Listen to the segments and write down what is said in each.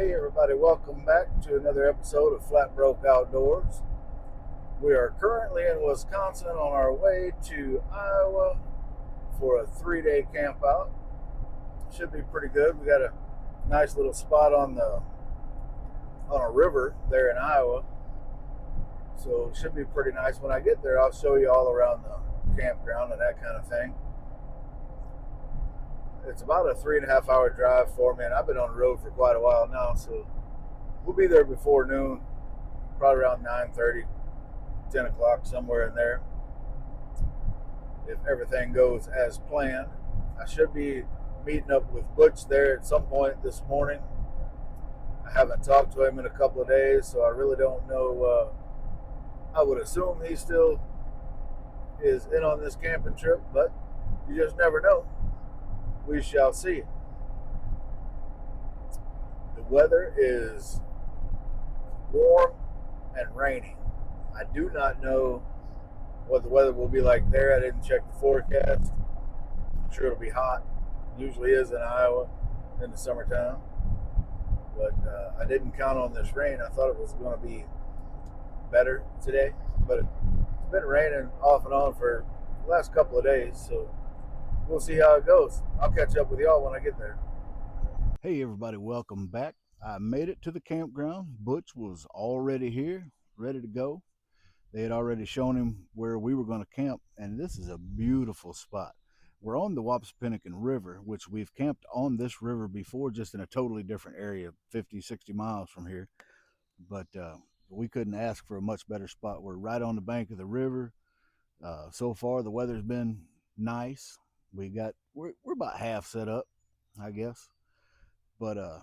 Hey everybody, welcome back to another episode of Flatbroke Outdoors. We are currently in Wisconsin on our way to Iowa for a 3-day camp out. Should be pretty good. We got a nice little spot on a river there in Iowa. So it should be pretty nice. When I get there, I'll show you all around the campground and that kind of thing. It's about a 3.5 hour drive for me, and I've been on the road for quite a while now, so we'll be there before noon, probably around 9:30, 10 o'clock, somewhere in there, if everything goes as planned. I should be meeting up with Butch there at some point this morning. I haven't talked to him in a couple of days, so I really don't know. I would assume he still is in on this camping trip, but you just never know. We shall see. The weather is warm and rainy. I do not know what the weather will be like there. I didn't check the forecast. I'm sure it'll be hot. It usually is in Iowa in the summertime. But I didn't count on this rain. I thought it was going to be better today. But it's been raining off and on for the last couple of days. So we'll see how it goes. I'll catch up with y'all when I get there. Hey everybody, welcome back. I made it to the campground. Butch was already here, ready to go. They had already shown him where we were going to camp, and this is a beautiful spot. We're on the Wapsipinicon River, which we've camped on this river before, just in a totally different area, 50, 60 miles from here. But we couldn't ask for a much better spot. We're right on the bank of the river. So far, the weather's been nice. We're about half set up, I guess. But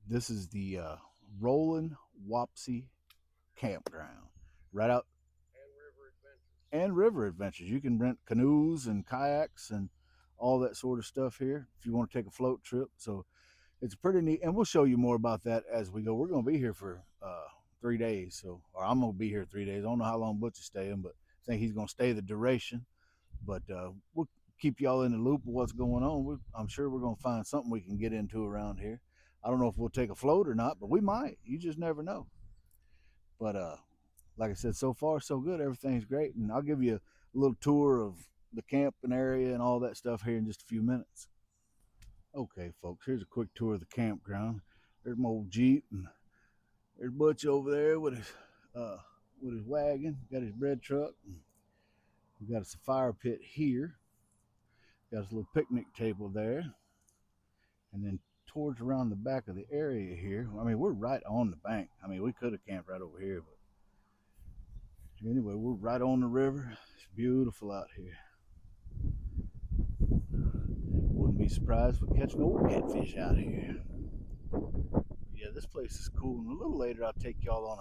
this is the Rolling Wapsie Campground, right out. And river adventures. You can rent canoes and kayaks and all that sort of stuff here if you want to take a float trip. So it's pretty neat, and we'll show you more about that as we go. We're going to be here for 3 days, or I'm going to be here 3 days. I don't know how long Butch is staying, but I think he's going to stay the duration. But we'll keep y'all in the loop of what's going on. I'm sure we're going to find something we can get into around here. I don't know if we'll take a float or not, but we might. You just never know. But like I said, so far so good. Everything's great, and I'll give you a little tour of the camping area and all that stuff here in just a few minutes. Okay, folks, here's a quick tour of the campground. There's my old Jeep, and there's Butch over there with his wagon. Got his bread truck. We got us a fire pit here. Got us a little picnic table there, and then towards around the back of the area here. I mean, we're right on the bank. I mean, we could have camped right over here, but anyway, we're right on the river. It's beautiful out here. Wouldn't be surprised if we catch no catfish out here. Yeah, this place is cool. And a little later, I'll take y'all on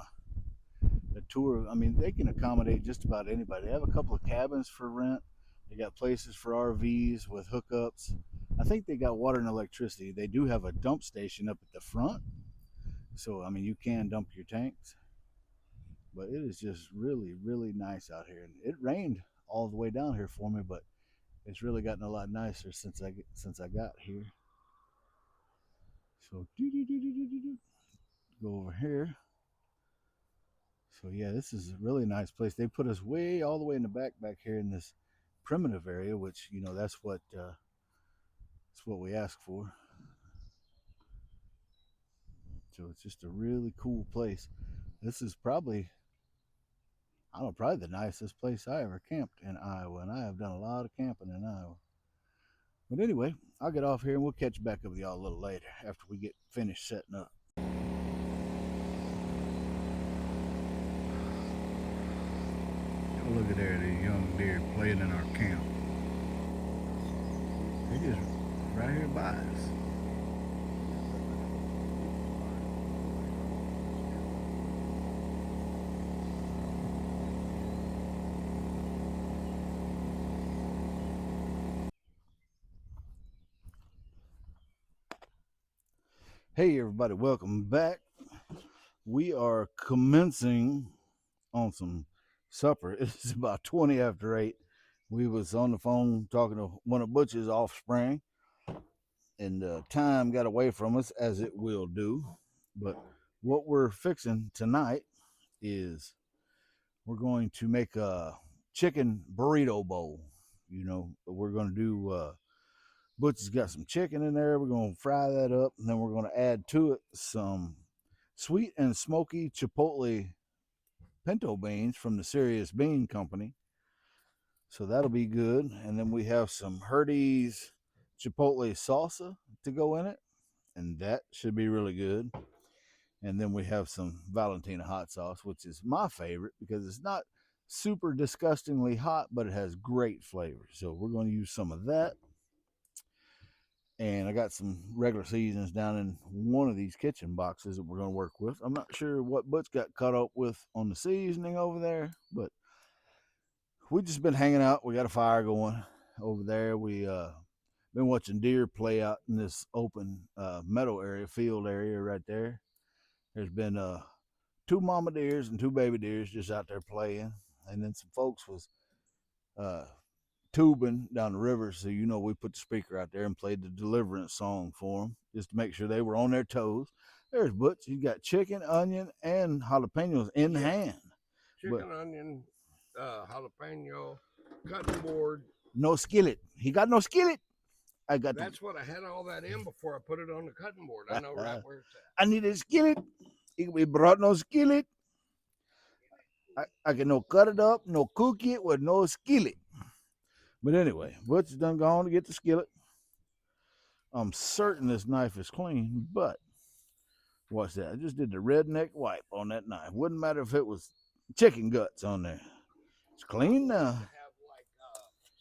a tour. I mean, they can accommodate just about anybody. They have a couple of cabins for rent. They got places for RVs with hookups. I think they got water and electricity. They do have a dump station up at the front. So, I mean, you can dump your tanks. But it is just really, really nice out here. And it rained all the way down here for me, but it's really gotten a lot nicer since I got here. So, go over here. So yeah, this is a really nice place. They put us way all the way in the back here in this primitive area, which that's what we ask for. So it's just a really cool place. This is probably the nicest place I ever camped in Iowa, and I have done a lot of camping in Iowa. But anyway, I'll get off here and we'll catch back up with y'all a little later after we get finished setting up. Oh, look at there, the young deer playing in our camp. They're just right here by us. Hey everybody, welcome back. We are commencing on some supper. It's about 20 after 8. We was on the phone talking to one of Butch's offspring, and time got away from us, as it will do. But what we're fixing tonight is we're going to make a chicken burrito bowl. You know, we're going to do, Butch's got some chicken in there. We're going to fry that up, and then we're going to add to it some sweet and smoky chipotle pinto beans from the Serious Bean Company. So that'll be good. And then we have some Hearty's chipotle salsa to go in it, and that should be really good. And then we have some Valentina hot sauce, which is my favorite because it's not super disgustingly hot, but it has great flavor. So we're going to use some of that. And I got some regular seasonings down in one of these kitchen boxes that we're going to work with. I'm not sure what Butch got caught up with on the seasoning over there, but we just been hanging out. We got a fire going over there. We been watching deer play out in this open meadow area, field area right there. There's been 2 mama deers and 2 baby deers just out there playing, and then some folks was tubing down the river. So you know, we put the speaker out there and played the Deliverance song for them just to make sure they were on their toes. There's Butch. He's got chicken, onion, and jalapenos in hand. Chicken, onion, jalapeno, cutting board. No skillet. He got no skillet. I got. That's what I had all that in before I put it on the cutting board. I know right where it's at. I need a skillet. We brought no skillet. I can no cut it up, no cook it with no skillet. But anyway, Butch is done gone to get the skillet. I'm certain this knife is clean, but watch that. I just did the redneck wipe on that knife. Wouldn't matter if it was chicken guts on there. It's clean now. I have like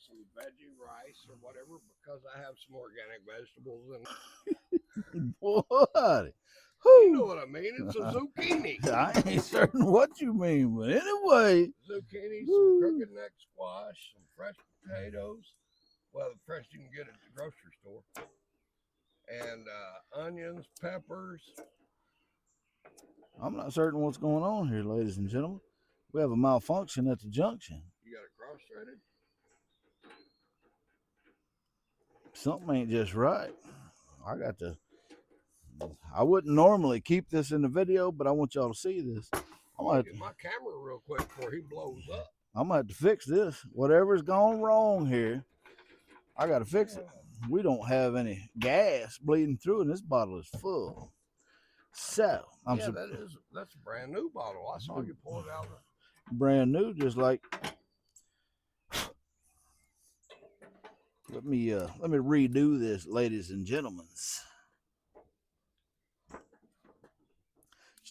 some veggie rice or whatever because I have some organic vegetables in. What? You know what I mean? It's a zucchini. I ain't certain what you mean, but anyway. Zucchini, some crooked neck squash, some fresh potatoes. Well, the fresh you can get at the grocery store. And onions, peppers. I'm not certain what's going on here, ladies and gentlemen. We have a malfunction at the junction. You got it cross-threaded? Something ain't just right. I wouldn't normally keep this in the video, but I want y'all to see this. I'm gonna get my camera real quick before he blows up. I'm gonna have to fix this. Whatever's gone wrong here, I gotta fix it. We don't have any gas bleeding through, and this bottle is full. So that's a brand new bottle. I saw you pull it out. Brand new, just like. Let me redo this, ladies and gentlemen. It's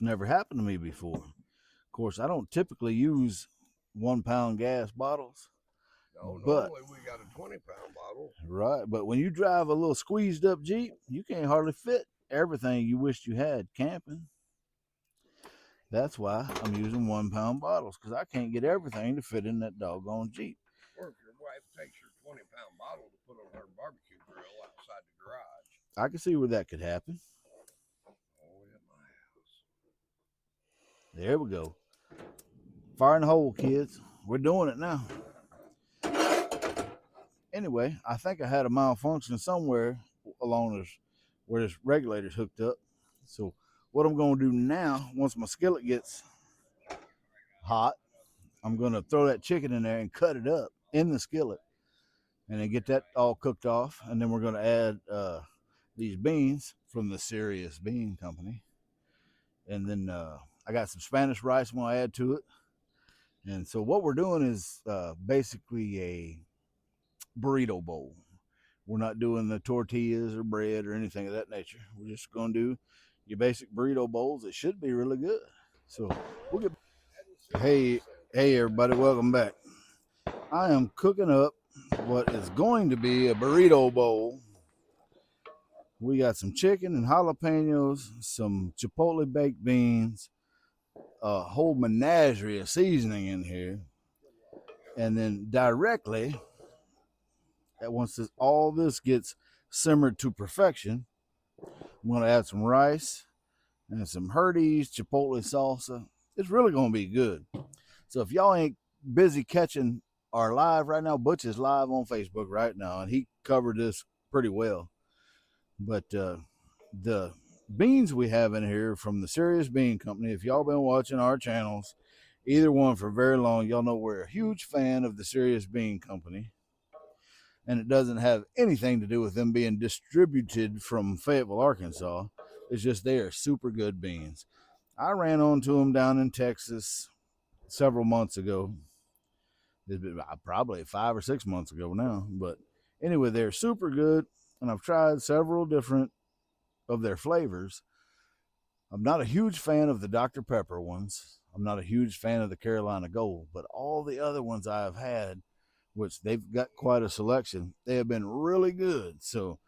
never happened to me before. Of course, I don't typically use 1 pound gas bottles. No, normally we got a 20-pound bottle. Right, but when you drive a little squeezed up Jeep, you can't hardly fit everything you wished you had camping. That's why I'm using 1 pound bottles, because I can't get everything to fit in that doggone Jeep. Or if your wife takes your 20-pound bottle to put on her barbecue grill outside the garage. I can see where that could happen. There we go. Fire in the hole, kids. We're doing it now. Anyway, I think I had a malfunction somewhere along this, where this regulator's hooked up. So what I'm going to do now, once my skillet gets hot, I'm going to throw that chicken in there and cut it up in the skillet. And then get that all cooked off. And then we're going to add these beans from the Serious Bean Company. And then I got some Spanish rice I'm going to add to it. And so what we're doing is basically a burrito bowl. We're not doing the tortillas or bread or anything of that nature. We're just going to do your basic burrito bowls. It should be really good. So we'll get. Hey everybody, welcome back. I am cooking up what is going to be a burrito bowl. We got some chicken and jalapenos, some chipotle baked beans, a whole menagerie of seasoning in here. And then directly, once all this gets simmered to perfection, I'm going to add some rice and some Hearty's chipotle salsa. It's really going to be good. So if y'all ain't busy catching our live right now, Butch is live on Facebook right now, and he covered this pretty well. But the beans we have in here from the Serious Bean Company. If y'all been watching our channels, either one for very long, y'all know we're a huge fan of the Serious Bean Company. And it doesn't have anything to do with them being distributed from Fayetteville, Arkansas. It's just they are super good beans. I ran onto them down in Texas several months ago. It's been probably 5 or 6 months ago now. But anyway, they're super good. And I've tried several different of their flavors. I'm not a huge fan of the Dr. Pepper ones. I'm not a huge fan of the Carolina Gold. But all the other ones I have had, which they've got quite a selection, they have been really good. So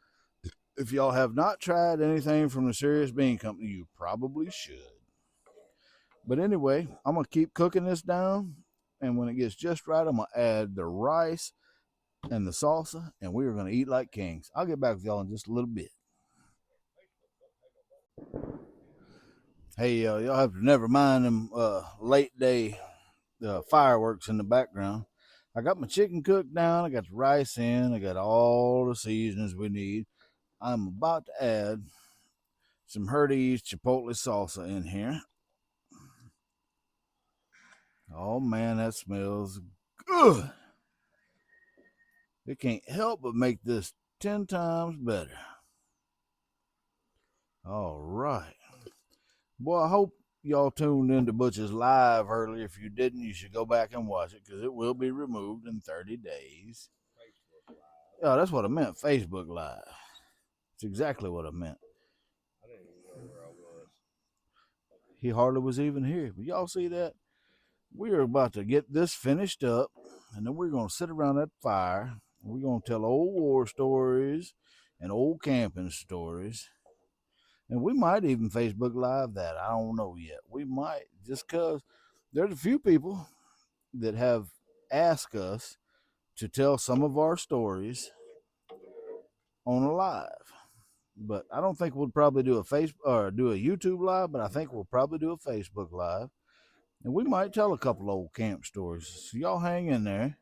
if y'all have not tried anything from the Serious Bean Company, you probably should. But anyway, I'm going to keep cooking this down. And when it gets just right, I'm going to add the rice and the salsa. And we are going to eat like kings. I'll get back with y'all in just a little bit. Hey, y'all have to never mind them late day fireworks in the background. I got my chicken cooked down. I got the rice in. I got all the seasonings we need. I'm about to add some Hearty's chipotle salsa in here. Oh man, that smells good. It can't help but make this 10 times better. All right. Boy, I hope y'all tuned into Butch's Live earlier. If you didn't, you should go back and watch it because it will be removed in 30 days. Oh, that's what I meant. Facebook Live. It's exactly what I meant. I didn't even know where I was. He hardly was even here. But y'all see that? We are about to get this finished up, and then we're going to sit around that fire. We're going to tell old war stories and old camping stories. And we might even Facebook Live that. I don't know yet. We might, just because there's a few people that have asked us to tell some of our stories on a live. But I don't think we'll probably do a YouTube live, but I think we'll probably do a Facebook Live. And we might tell a couple old camp stories. So y'all hang in there.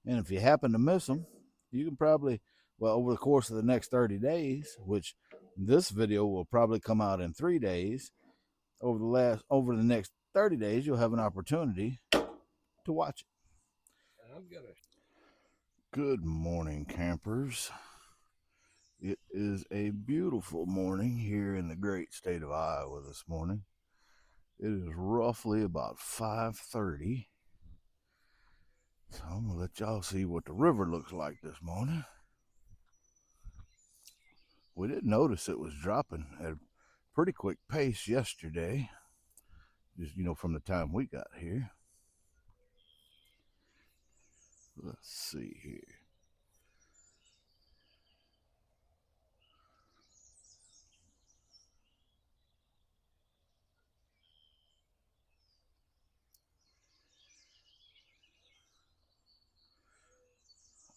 And if you happen to miss them, you can probably, over the course of the next 30 days, which this video will probably come out in 3 days, over the next 30 days, you'll have an opportunity to watch it. Good morning, campers. It is a beautiful morning here in the great state of Iowa this morning. It is roughly about 5:30. So I'm going to let y'all see what the river looks like this morning. We did notice it was dropping at a pretty quick pace yesterday, just, from the time we got here. Let's see here.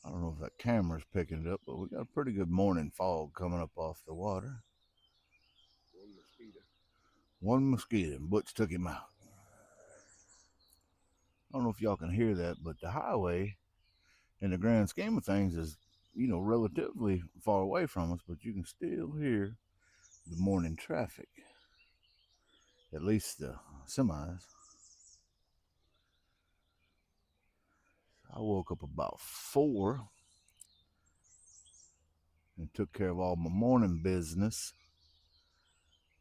I don't know if that camera's picking it up, but we got a pretty good morning fog coming up off the water. One mosquito, and Butch took him out. I don't know if y'all can hear that, but the highway, in the grand scheme of things, is, relatively far away from us, but you can still hear the morning traffic, at least the semis. I woke up about 4 and took care of all my morning business.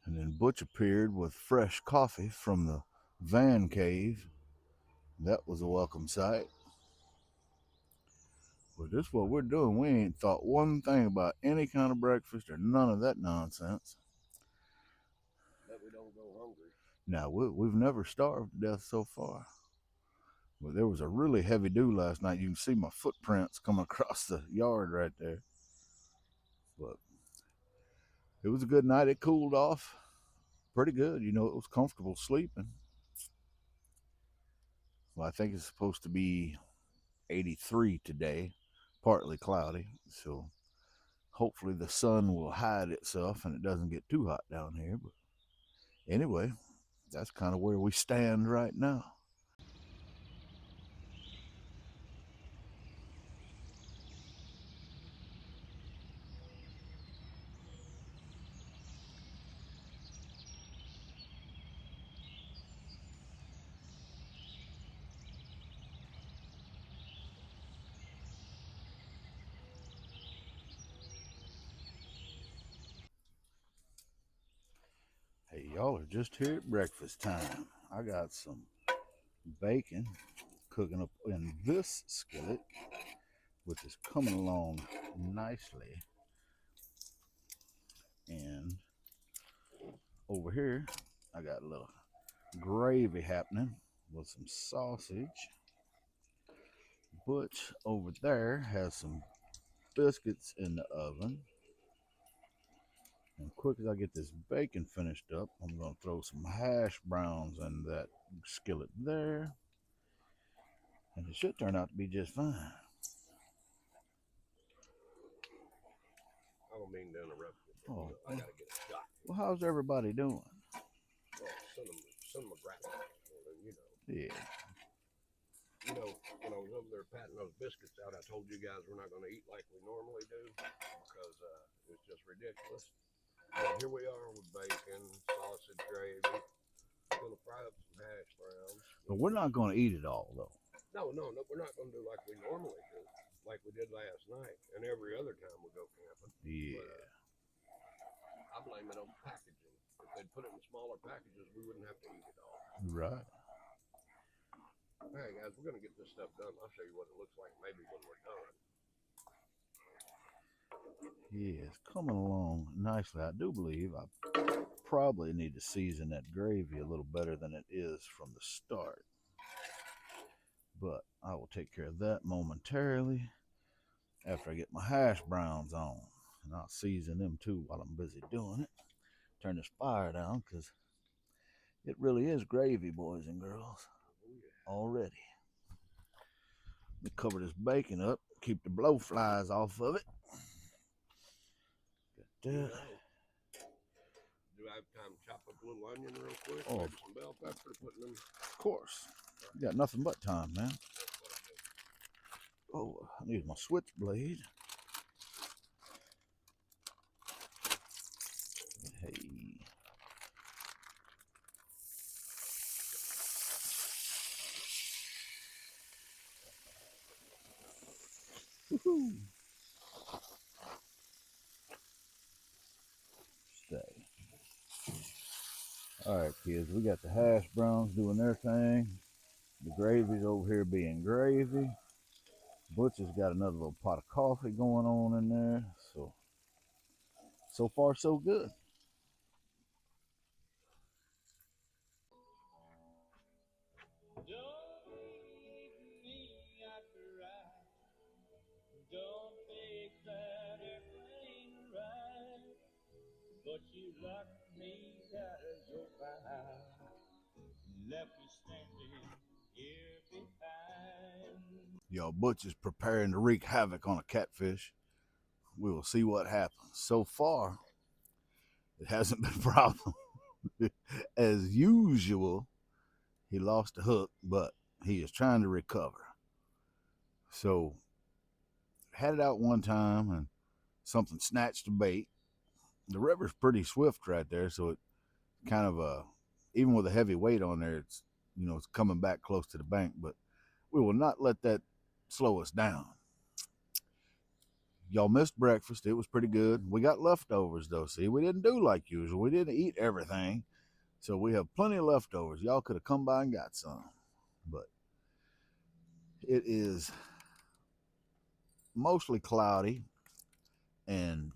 And then Butch appeared with fresh coffee from the van cave. That was a welcome sight. But this is what we're doing. We ain't thought one thing about any kind of breakfast or none of that nonsense. That we don't go hungry. Now, we've never starved to death so far. But there was a really heavy dew last night. You can see my footprints come across the yard right there. But it was a good night. It cooled off pretty good. It was comfortable sleeping. Well, I think it's supposed to be 83 today, partly cloudy. So hopefully the sun will hide itself and it doesn't get too hot down here. But anyway, that's kind of where we stand right now. Y'all are just here at breakfast time. I got some bacon cooking up in this skillet, which is coming along nicely. And over here, I got a little gravy happening with some sausage. Butch over there has some biscuits in the oven. And quick as I get this bacon finished up, I'm going to throw some hash browns in that skillet there. And it should turn out to be just fine. I don't mean to interrupt you. Oh, I gotta get a shot. Well, how's everybody doing? Well, send them a graphic, you know. Yeah. You know, when I was over there patting those biscuits out, I told you guys we're not going to eat like we normally do because it's just ridiculous. And here we are with bacon, sausage gravy. I'm going to fry up some hash browns. But we're not going to eat it all, though. No, we're not going to do like we normally do, like we did last night and every other time we go camping. Yeah. But, I blame it on packaging. If they'd put it in smaller packages, we wouldn't have to eat it all. Right. All right, guys, we're going to get this stuff done. I'll show you what it looks like maybe when we're done. Yeah, it's coming along nicely. I do believe I probably need to season that gravy a little better than it is from the start. But I will take care of that momentarily after I get my hash browns on. And I'll season them too while I'm busy doing it. Turn this fire down because it really is gravy, boys and girls. Already. Let me cover this bacon up, keep the blowflies off of it. Got that. Do I have time to chop up a little onion real quick? Oh, maybe some bell pepper, putting them. Of course. You got nothing but time, man. Oh, I need my switchblade. Hey. Woohoo. Stay. All right, kids, we got the hash browns doing their thing. The gravy's over here being gravy. Butch has got another little pot of coffee going on in there. So far, so good. But you locked me out of your fire, left me standing here behind. Yo, Butch is preparing to wreak havoc on a catfish. We will see what happens. So far, it hasn't been a problem. As usual, he lost the hook, but he is trying to recover. So, had it out one time and something snatched the bait. The river's pretty swift right there, so it kind of even with a heavy weight on there, it's it's coming back close to the bank, but we will not let that slow us down. Y'all missed breakfast. It was pretty good. We got leftovers though. See, we didn't do like usual. We didn't eat everything, so we have plenty of leftovers. Y'all could have come by and got some, but it is mostly cloudy and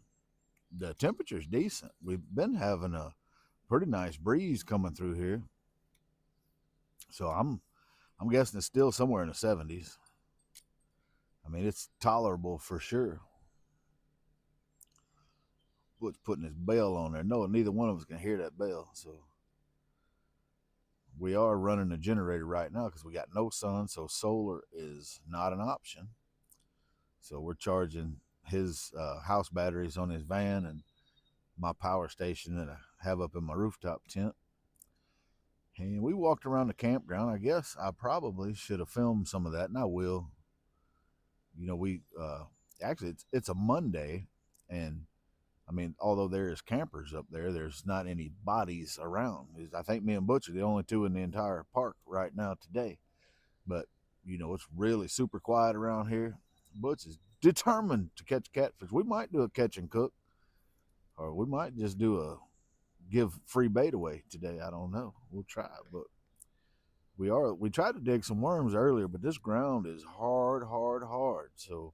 the temperature's decent. We've been having a pretty nice breeze coming through here. So I'm guessing it's still somewhere in the 70s. I mean, it's tolerable for sure. Butch putting his bell on there. No, neither one of us can hear that bell. So we are running a generator right now because we got no sun. So solar is not an option. So we're charging his house batteries on his van and my power station that I have up in my rooftop tent. And we walked around the campground. I guess I probably should have filmed some of that, and I will. We actually it's a Monday, and I mean, although there is campers up there, there's not any bodies around. I think me and Butch are the only two in the entire park right now today. But it's really super quiet around here. Butch is determined to catch catfish. We might do a catch and cook, or we might just do a give free bait away today. I don't know. We'll try, but we tried to dig some worms earlier, but this ground is hard. So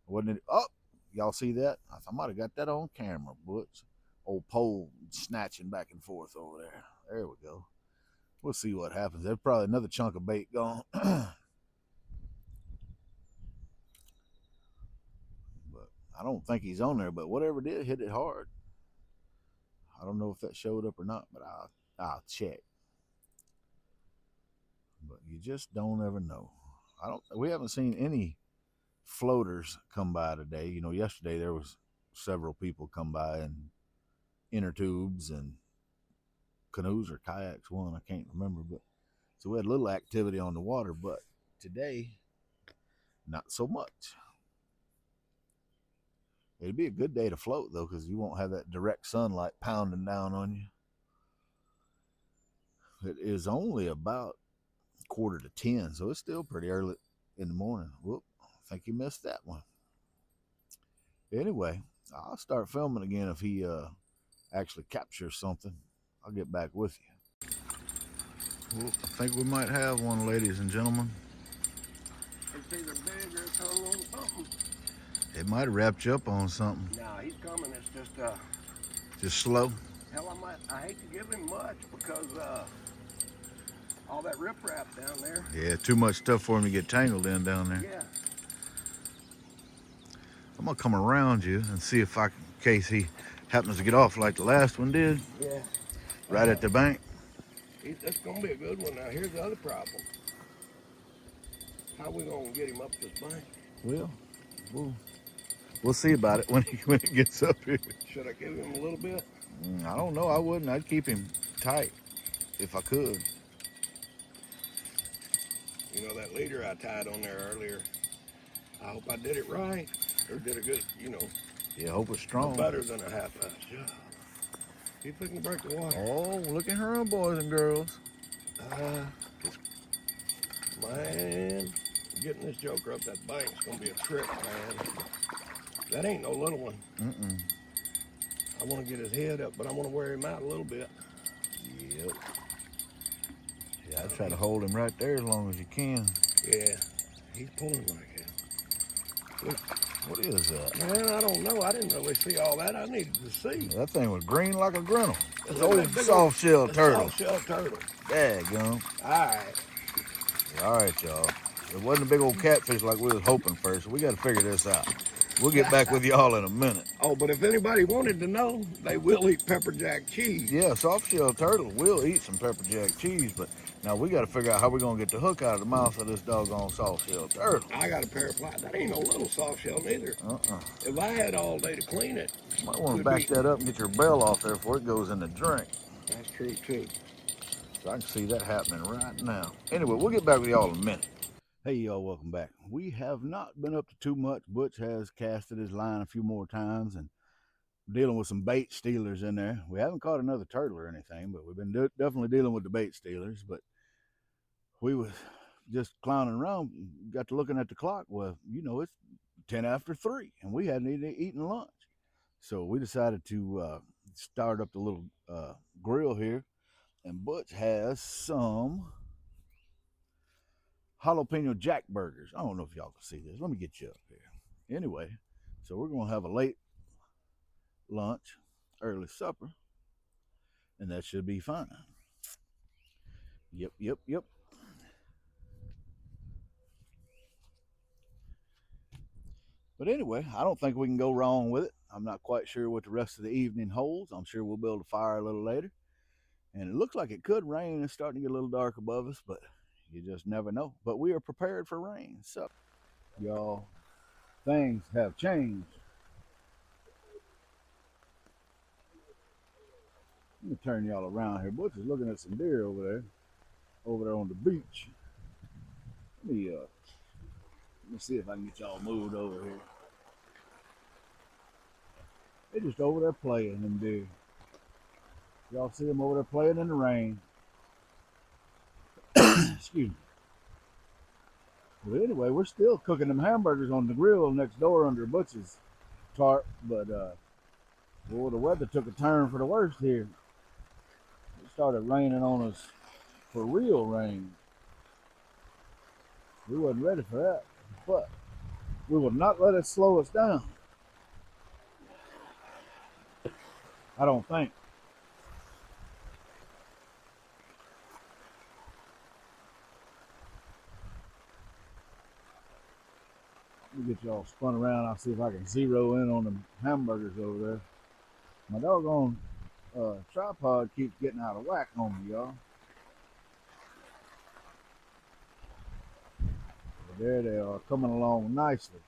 wasn't it? Oh, y'all see that? I might have got that on camera, Butch. Old pole snatching back and forth over there. There we go. We'll see what happens. There's probably another chunk of bait gone. But I don't think he's on there, but whatever it did, hit it hard. I don't know if that showed up or not, but I'll check. But you just don't ever know. We haven't seen any floaters come by today. You know, yesterday there was several people come by in inner tubes and canoes or kayaks, one, I can't remember, but so we had a little activity on the water, but today not so much. It'd be a good day to float though, because you won't have that direct sunlight pounding down on you. It is only about 9:45, so it's still pretty early in the morning. Whoop, I think you missed that one. Anyway, I'll start filming again if he actually captures something. I'll get back with you. Well, I think we might have one, ladies and gentlemen. It's either big or it's hung on something. It might have wrapped you up on something. Nah, he's coming. It's just slow. Hell, I hate to give him much because all that riprap down there. Yeah, too much stuff for him to get tangled in down there. Yeah. I'm gonna come around you and see if in case he happens to get off like the last one did. Yeah. Right at the bank. That's gonna be a good one. Now here's the other problem. How we gonna get him up this bank? Well, we'll see about it when he gets up here. Should I give him a little bit? I don't know. I wouldn't. I'd keep him tight if I could. You know that leader I tied on there earlier. I hope I did it right, or did a good. Yeah, hope it's strong. Better than a half-ass job. See if we can break the water. Oh, look at her, boys and girls. Man, getting this joker up that bank's gonna be a trip, man. That ain't no little one. I want to get his head up, but I want to wear him out a little bit. Yep. Yeah, I try to hold him right there as long as you can. Yeah, he's pulling like hell. Look, what is that? Man, I don't know. I didn't really see all that. I needed to see. That thing was green like a grinnell. It's old soft-shell turtle. Soft-shell turtle. Daggone. All right, y'all. It wasn't a big old catfish like we was hoping first. We got to figure this out. We'll get back with y'all in a minute. Oh, but if anybody wanted to know, they will eat pepper jack cheese. Yeah, soft-shell turtle will eat some pepper jack cheese, but now we got to figure out how we're going to get the hook out of the mouth of this doggone soft-shell turtle. I got a pair of pliers. That ain't no little soft-shell neither. If I had all day to clean it. You might want to back that up and get your bell off there before it goes in the drink. That's true, too. So I can see that happening right now. Anyway, we'll get back with y'all in a minute. Hey, y'all, welcome back. We have not been up to too much. Butch has casted his line a few more times and dealing with some bait stealers in there. We haven't caught another turtle or anything, but we've been definitely dealing with the bait stealers. But we was just clowning around, got to looking at the clock. Well, you know, it's 10 after 3, and we hadn't even eaten lunch. So we decided to start up the little grill here, and Butch has some jalapeno jack burgers. I don't know if y'all can see this. Let me get you up here. Anyway, so we're going to have a late lunch, early supper, and that should be fine. Yep. But anyway, I don't think we can go wrong with it. I'm not quite sure what the rest of the evening holds. I'm sure we'll be able to fire a little later. And it looks like it could rain. It's starting to get a little dark above us, but you just never know. But we are prepared for rain. So, y'all, things have changed. Let me turn y'all around here. Butch is looking at some deer over there on the beach. Let me see if I can get y'all moved over here. They're just over there playing, them deer. Y'all see them over there playing in the rain. Excuse me. But anyway, we're still cooking them hamburgers on the grill next door under Butch's tarp. But boy, the weather took a turn for the worst here. started raining on us for real rain. We wasn't ready for that, but we will not let it slow us down. I don't think. Let me get y'all spun around. I'll see if I can zero in on the hamburgers over there. My doggone tripod keeps getting out of whack on me, y'all. There they are, coming along nicely.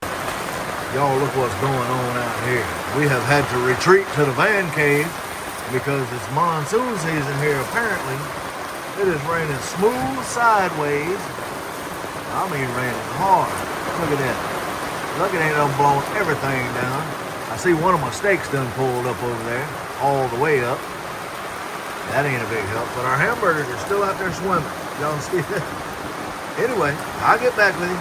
Y'all look what's going on out here. We have had to retreat to the van cave because it's monsoon season here apparently. It is raining smooth sideways. I mean raining hard. Look at that. Look at it done blowing everything down. I see one of my stakes done pulled up over there, all the way up. That ain't a big help, but our hamburgers are still out there swimming. Y'all see that? Anyway, I'll get back with you.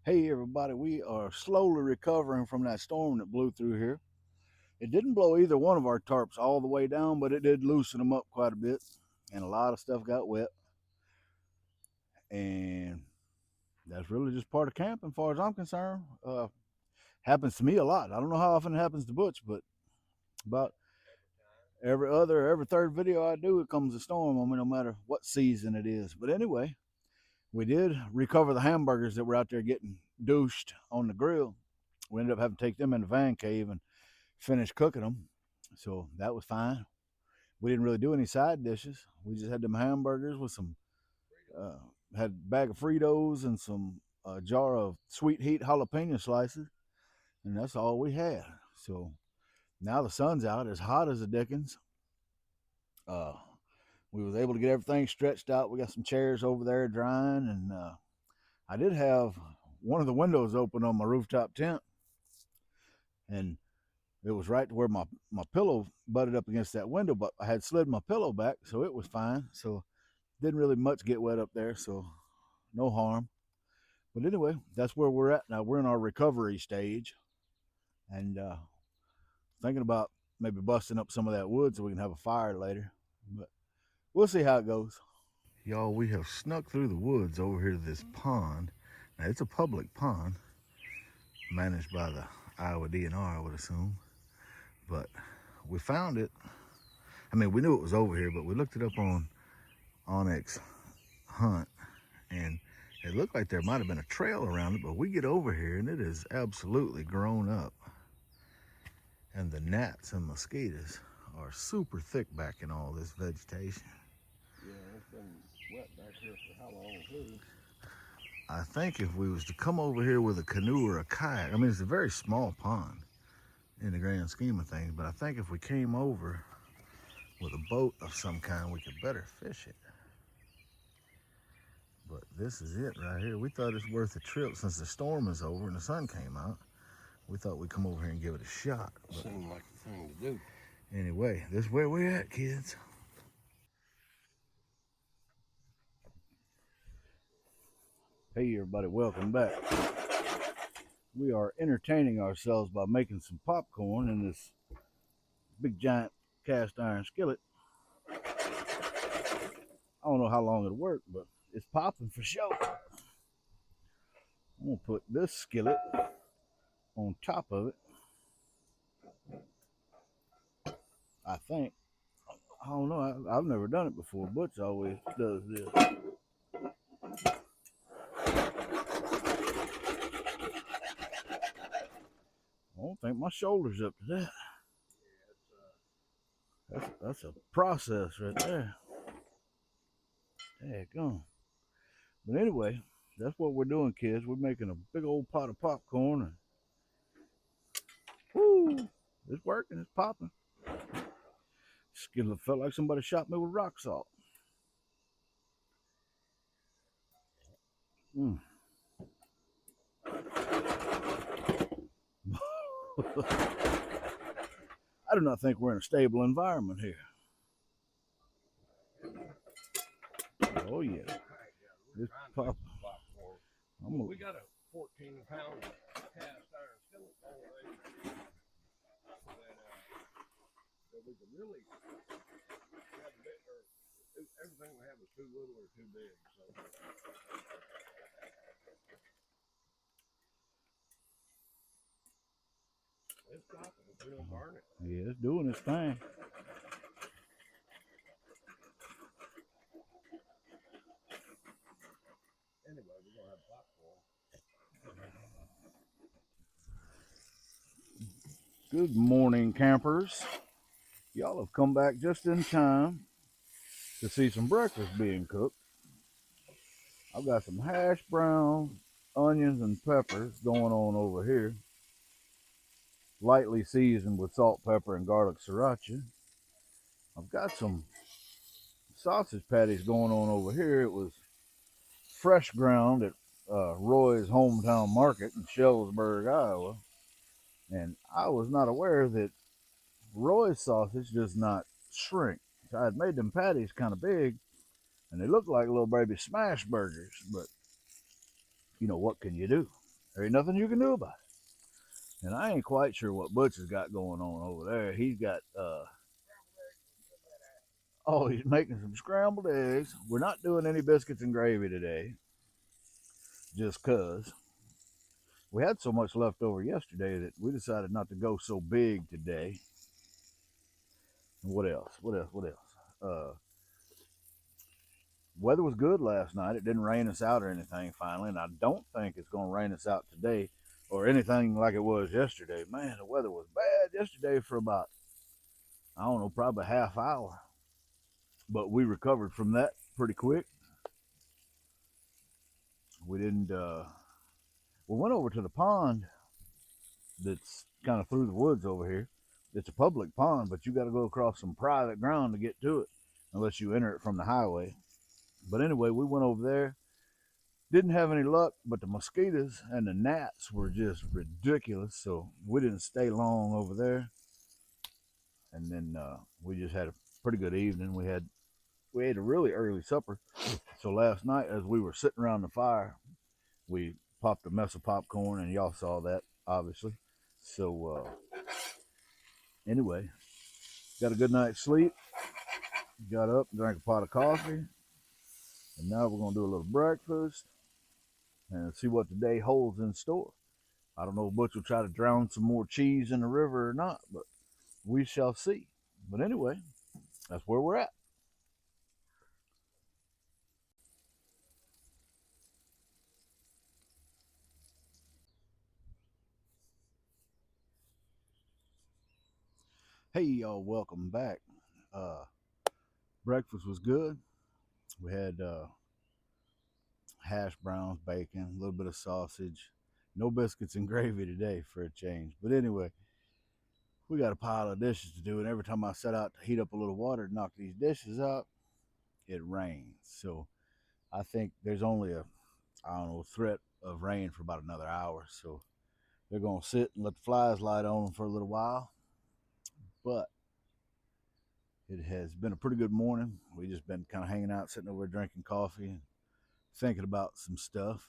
Hey everybody, we are slowly recovering from that storm that blew through here. It didn't blow either one of our tarps all the way down, but it did loosen them up quite a bit, and a lot of stuff got wet. And that's really just part of camping, as far as I'm concerned. Happens to me a lot. I don't know how often it happens to Butch, but about every third video I do, it comes a storm on me, no matter what season it is. But anyway, we did recover the hamburgers that were out there getting douched on the grill. We ended up having to take them in the van cave and finish cooking them, so that was fine. We didn't really do any side dishes. We just had them hamburgers with some had a bag of Fritos and some jar of sweet heat jalapeno slices, and that's all we had. So now the sun's out, as hot as the dickens. We was able to get everything stretched out. We got some chairs over there drying, and I did have one of the windows open on my rooftop tent, and it was right to where my pillow butted up against that window, but I had slid my pillow back, so it was fine. So didn't really much get wet up there, so no harm. But anyway, that's where we're at now. We're in our recovery stage, and thinking about maybe busting up some of that wood so we can have a fire later. But we'll see how it goes. Y'all, we have snuck through the woods over here to this pond. Now, it's a public pond managed by the Iowa DNR, I would assume. But we found it. I mean, we knew it was over here, but we looked it up on Onyx Hunt, and it looked like there might have been a trail around it, but we get over here and it is absolutely grown up. And the gnats and mosquitoes are super thick back in all this vegetation. Yeah, it's been wet back here for how long too? I think if we was to come over here with a canoe or a kayak, I mean, it's a very small pond in the grand scheme of things, but I think if we came over with a boat of some kind, we could better fish it. But this is it right here. We thought it's worth a trip since the storm is over and the sun came out. We thought we'd come over here and give it a shot. But seemed like the thing to do. Anyway, this is where we're at, kids. Hey everybody, welcome back. We are entertaining ourselves by making some popcorn in this big giant cast iron skillet. I don't know how long it'll work, but it's popping for sure. I'm gonna put this skillet on top of it. I think. I don't know. I've never done it before. Butch always does this. I don't think my shoulder's up to that. That's a process right there. There you go. But anyway, that's what we're doing, kids. We're making a big old pot of popcorn, and whoo, it's working. It's popping. Skillet felt like somebody shot me with rock salt. I do not think we're in a stable environment here. Oh yeah, this pop. We got a 14-pound cast really had bit, or everything we had was too little or too big. So it's chopping. We don't burn it. Yeah, it's doing its thing. Anyway, we're gonna have popcorn. Good morning, campers. Y'all have come back just in time to see some breakfast being cooked. I've got some hash browns, onions, and peppers going on over here. Lightly seasoned with salt, pepper, and garlic sriracha. I've got some sausage patties going on over here. It was fresh ground at Roy's hometown market in Shellersburg, Iowa. And I was not aware that Roy's sausage does not shrink. So I had made them patties kind of big, and they look like little baby smash burgers, but you know, what can you do? There ain't nothing you can do about it. And I ain't quite sure what Butch has got going on over there. He's got, oh, he's making some scrambled eggs. We're not doing any biscuits and gravy today, just 'cause. We had so much left over yesterday that we decided not to go so big today. And what else? Weather was good last night. It didn't rain us out or anything finally, and I don't think it's going to rain us out today or anything like it was yesterday. Man, the weather was bad yesterday for about, I don't know, probably a half hour. But we recovered from that pretty quick. We didn't, we went over to the pond that's kind of through the woods over here. It's a public pond, but you got to go across some private ground to get to it unless you enter it from the highway. But anyway, we went over there. Didn't have any luck, but the mosquitoes and the gnats were just ridiculous. So we didn't stay long over there. And then we just had a pretty good evening. We ate a really early supper. So last night, as we were sitting around the fire, we popped a mess of popcorn, and y'all saw that, obviously. So anyway, got a good night's sleep. Got up, drank a pot of coffee, and now we're going to do a little breakfast and see what the day holds in store. I don't know if Butch will try to drown some more cheese in the river or not, but we shall see. But anyway, that's where we're at. Hey, y'all, welcome back. Breakfast was good. We had hash browns, bacon, a little bit of sausage. No biscuits and gravy today for a change. But anyway, we got a pile of dishes to do, and every time I set out to heat up a little water to knock these dishes out, it rains. So I think there's only a, I don't know, threat of rain for about another hour. So they're going to sit and let the flies light on them for a little while. But it has been a pretty good morning. We just been kind of hanging out, sitting over drinking coffee and thinking about some stuff.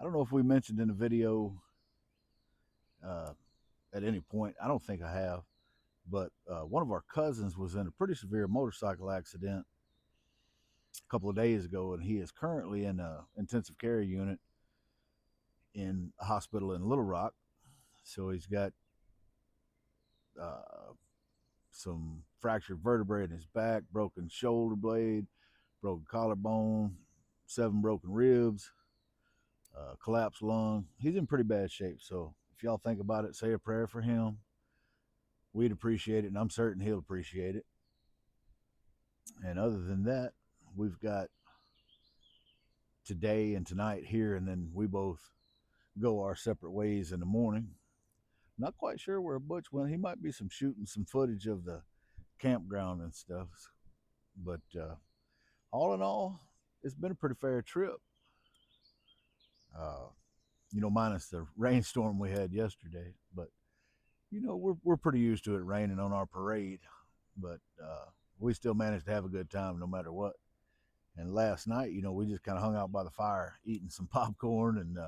I don't know if we mentioned in the video at any point. I don't think I have. But one of our cousins was in a pretty severe motorcycle accident a couple of days ago, and he is currently in an intensive care unit in a hospital in Little Rock. So he's got some fractured vertebrae in his back, broken shoulder blade, broken collarbone, 7 broken ribs, collapsed lung. He's in pretty bad shape. So if y'all think about it, say a prayer for him. We'd appreciate it, and I'm certain he'll appreciate it. And other than that, we've got today and tonight here, and then we both go our separate ways in the morning. Not quite sure where Butch went. He might be shooting some footage of the campground and stuff. But all in all, it's been a pretty fair trip. You know, minus the rainstorm we had yesterday. But you know, we're pretty used to it raining on our parade. But we still managed to have a good time no matter what. And last night, you know, we just kind of hung out by the fire eating some popcorn, and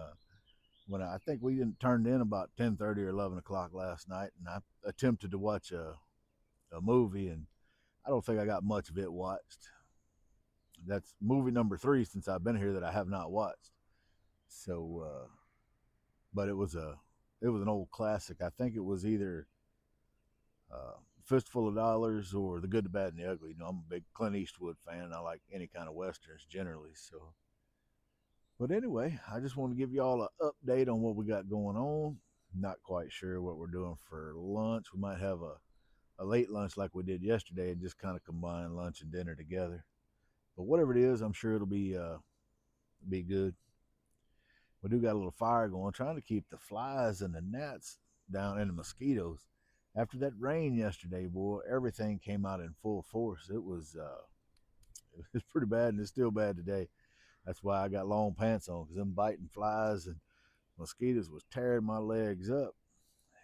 when I think we turned in about 10:30 or 11 o'clock last night, and I attempted to watch a a movie, and I don't think I got much of it watched. That's movie number 3 since I've been here that I have not watched. So, but it was an old classic. I think it was either Fistful of Dollars or The Good, the Bad, and the Ugly. You know, I'm a big Clint Eastwood fan. I like any kind of westerns generally. So, but anyway, I just want to give you all an update on what we got going on. Not quite sure what we're doing for lunch. We might have a late lunch like we did yesterday and just kind of combine lunch and dinner together. But whatever it is, I'm sure it'll be good. We do got a little fire going, trying to keep the flies and the gnats down and the mosquitoes. After that rain yesterday, boy, everything came out in full force. It was pretty bad, and it's still bad today. That's why I got long pants on, because them biting flies and mosquitoes was tearing my legs up.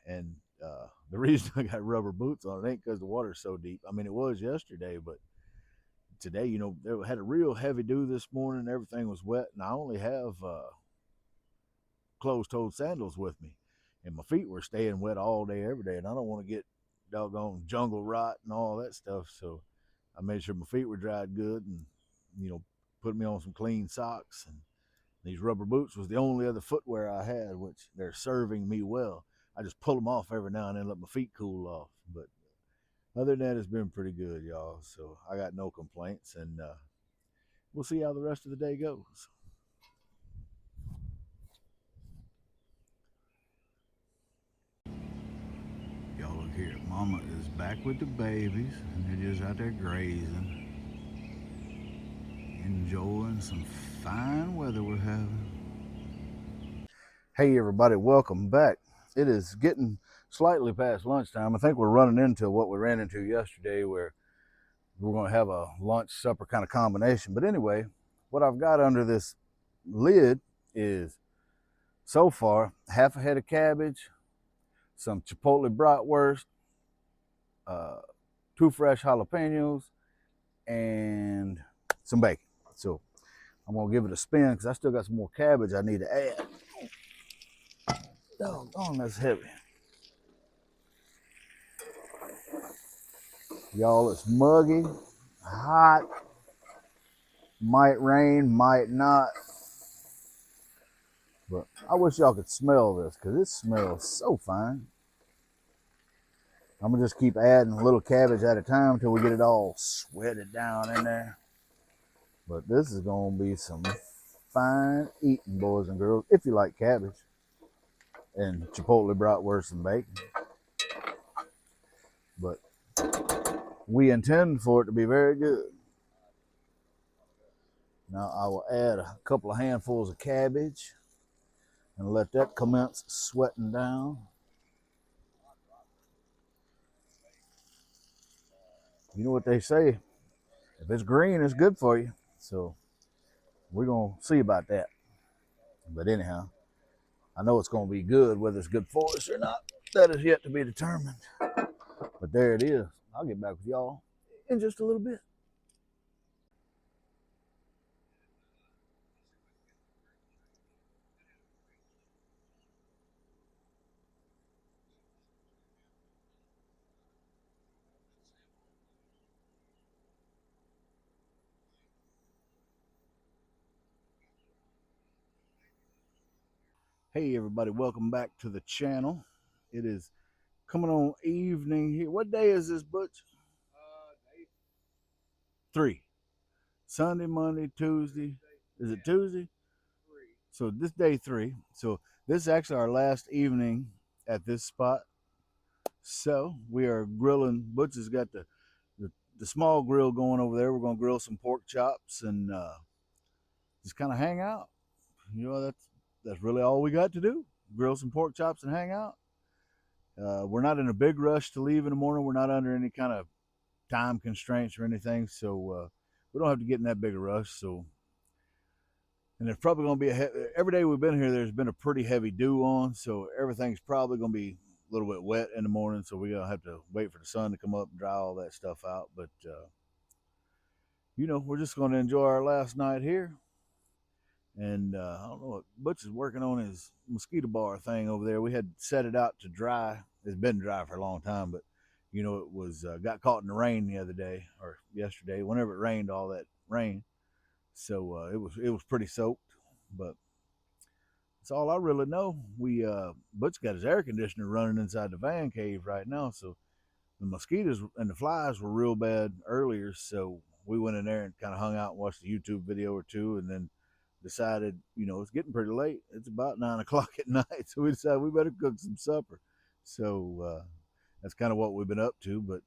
And the reason I got rubber boots on it ain't because the water's so deep. I mean, it was yesterday, but today, you know, they had a real heavy dew this morning. Everything was wet, and I only have closed-toed sandals with me, and my feet were staying wet all day, every day, and I don't want to get doggone jungle rot and all that stuff. So I made sure my feet were dried good, and you know, put me on some clean socks. And these rubber boots was the only other footwear I had, which they're serving me well. I just pull them off every now and then, let my feet cool off. But other than that, it's been pretty good, y'all. So I got no complaints, and we'll see how the rest of the day goes. Y'all look here. Mama is back with the babies, and they're just out there grazing, enjoying some fine weather we're having. Hey everybody, welcome back. It is getting slightly past lunchtime. I think we're running into what we ran into yesterday, where we're going to have a lunch supper kind of combination. But anyway, what I've got under this lid is, so far, half a head of cabbage, some chipotle bratwurst, 2 fresh jalapenos, and some bacon. So I'm gonna give it a spin because I still got some more cabbage I need to add. Doggone, that's heavy. Y'all, it's muggy, hot, might rain, might not. But I wish y'all could smell this, because it smells so fine. I'm gonna just keep adding a little cabbage at a time until we get it all sweated down in there. But this is gonna be some fine eating, boys and girls, if you like cabbage and chipotle bratwurst and bacon. But we intend for it to be very good. Now I will add a couple of handfuls of cabbage and let that commence sweating down. You know what they say, if it's green, it's good for you. So we're gonna see about that. But anyhow, I know it's gonna be good. Whether it's good for us or not, that is yet to be determined. But there it is. I'll get back with y'all in just a little bit. Hey everybody, welcome back to the channel. It is coming on evening here. What day is this, Butch? Day 3. Sunday, Monday, Tuesday. Is it Tuesday? 3. So this day 3. So this is actually our last evening at this spot. So we are grilling. Butch has got the small grill going over there. We're gonna grill some pork chops and just kind of hang out. You know, that's really all we got to do. Grill some pork chops and hang out. We're not in a big rush to leave in the morning. We're not under any kind of time constraints or anything, so we don't have to get in that big a rush. So, and there's probably going to be every day we've been here, there's been a pretty heavy dew on, so everything's probably going to be a little bit wet in the morning. So we're gonna have to wait for the sun to come up and dry all that stuff out. But you know, we're just going to enjoy our last night here. And I don't know what Butch is working on, his mosquito bar thing over there. We had set it out to dry. It's been dry for a long time, but You know, it was got caught in the rain the other day or yesterday. Whenever it rained, all that rain, so it was pretty soaked. But that's all I really know. Butch got his air conditioner running inside the van cave right now, so the mosquitoes and the flies were real bad earlier. So we went in there and kind of hung out and watched a YouTube video or two, and then decided, it's getting pretty late. It's about 9 o'clock at night, so we decided we better cook some supper. So that's kind of what we've been up to. But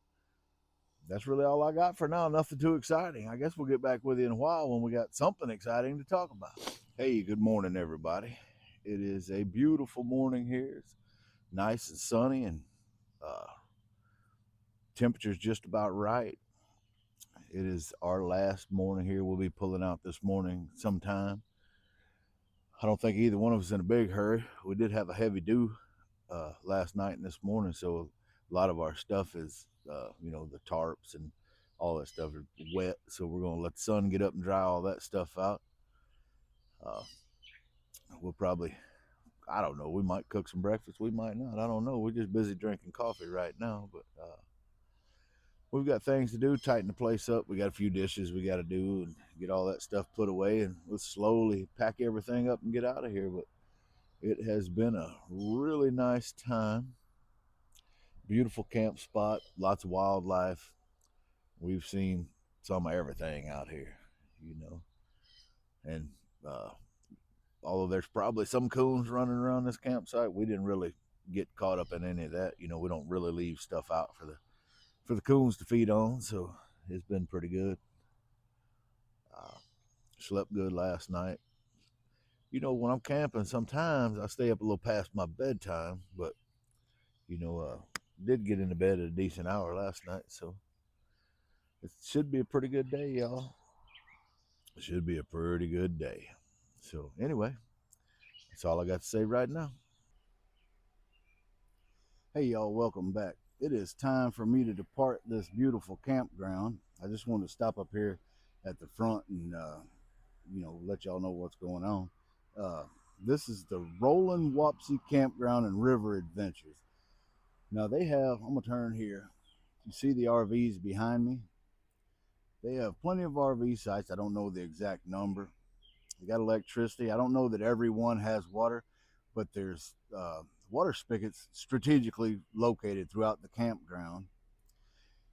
that's really all I got for now. Nothing too exciting. I guess we'll get back with you in a while when we got something exciting to talk about. Hey, good morning, everybody. It is a beautiful morning here. It's nice and sunny, and uh, temperature's just about right. It is our last morning here. We'll be pulling out this morning sometime. I don't think either one of us in a big hurry. We did have a heavy dew last night and this morning, so a lot of our stuff is, the tarps and all that stuff are wet. So we're going to let the sun get up and dry all that stuff out. We'll probably, I don't know, we might cook some breakfast. We might not. I don't know. We're just busy drinking coffee right now, but we've got things to do, tighten the place up. We got a few dishes we got to do and get all that stuff put away, and we'll slowly pack everything up and get out of here. But it has been a really nice time. Beautiful camp spot, lots of wildlife. We've seen some of everything out here, and although there's probably some coons running around this campsite, we didn't really get caught up in any of that. We don't really leave stuff out for the coons to feed on, so it's been pretty good. Slept good last night. When I'm camping, sometimes I stay up a little past my bedtime, but did get into bed at a decent hour last night, so it should be a pretty good day, y'all. It should be a pretty good day. So anyway, that's all I got to say right now. Hey y'all, welcome back. It is time for me to depart this beautiful campground. I just wanted to stop up here at the front and let y'all know what's going on. This is the Rolling Wapsie Campground and River Adventures. Now I'm gonna turn here. You see the RVs behind me? They have plenty of RV sites. I don't know the exact number. They got electricity. I don't know that everyone has water, but there's water spigots strategically located throughout the campground.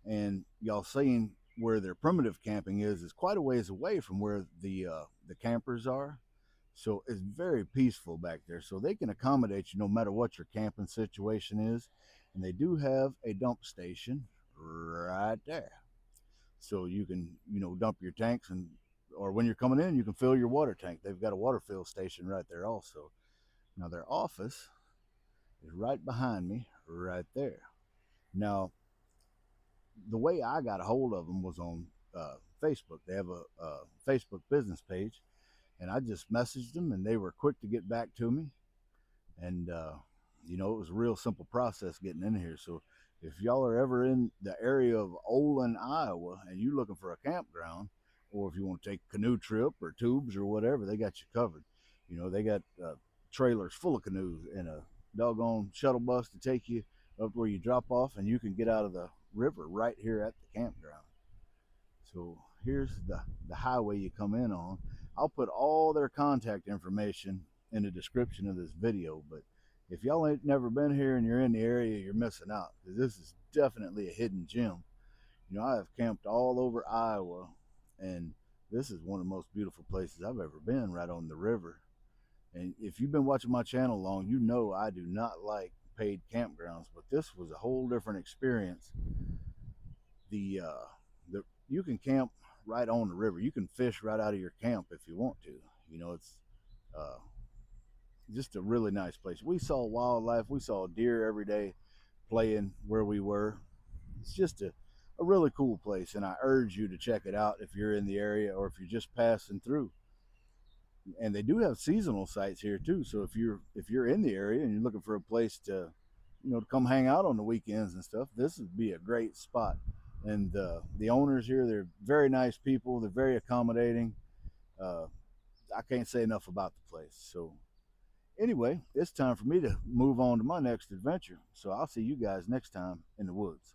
And y'all seeing where their primitive camping is quite a ways away from where the campers are. So it's very peaceful back there. So they can accommodate you no matter what your camping situation is. And they do have a dump station right there. So you can, dump your tanks, or when you're coming in, you can fill your water tank. They've got a water fill station right there also. Now their office is right behind me, right there. Now, the way I got a hold of them was on Facebook. They have a Facebook business page, and I just messaged them, and they were quick to get back to me. And it was a real simple process getting in here. So if y'all are ever in the area of Olin, Iowa, and you're looking for a campground, or if you want to take a canoe trip or tubes or whatever, they got you covered. They got trailers full of canoes and a doggone shuttle bus to take you up where you drop off, and you can get out of the river right here at the campground. So here's the highway you come in on. I'll put all their contact information in the description of this video, but if y'all ain't never been here and you're in the area, you're missing out, because this is definitely a hidden gem. I have camped all over Iowa, and this is one of the most beautiful places I've ever been, right on the river. And if you've been watching my channel long, you know I do not like paid campgrounds, but this was a whole different experience. You can camp right on the river. You can fish right out of your camp if you want to. It's just a really nice place. We saw wildlife. We saw deer every day playing where we were. It's just a really cool place, and I urge you to check it out if you're in the area or if you're just passing through. And they do have seasonal sites here too. So if you're in the area and you're looking for a place to come hang out on the weekends and stuff, this would be a great spot. And the owners here, they're very nice people. They're very accommodating. I can't say enough about the place. So anyway, it's time for me to move on to my next adventure. So I'll see you guys next time in the woods.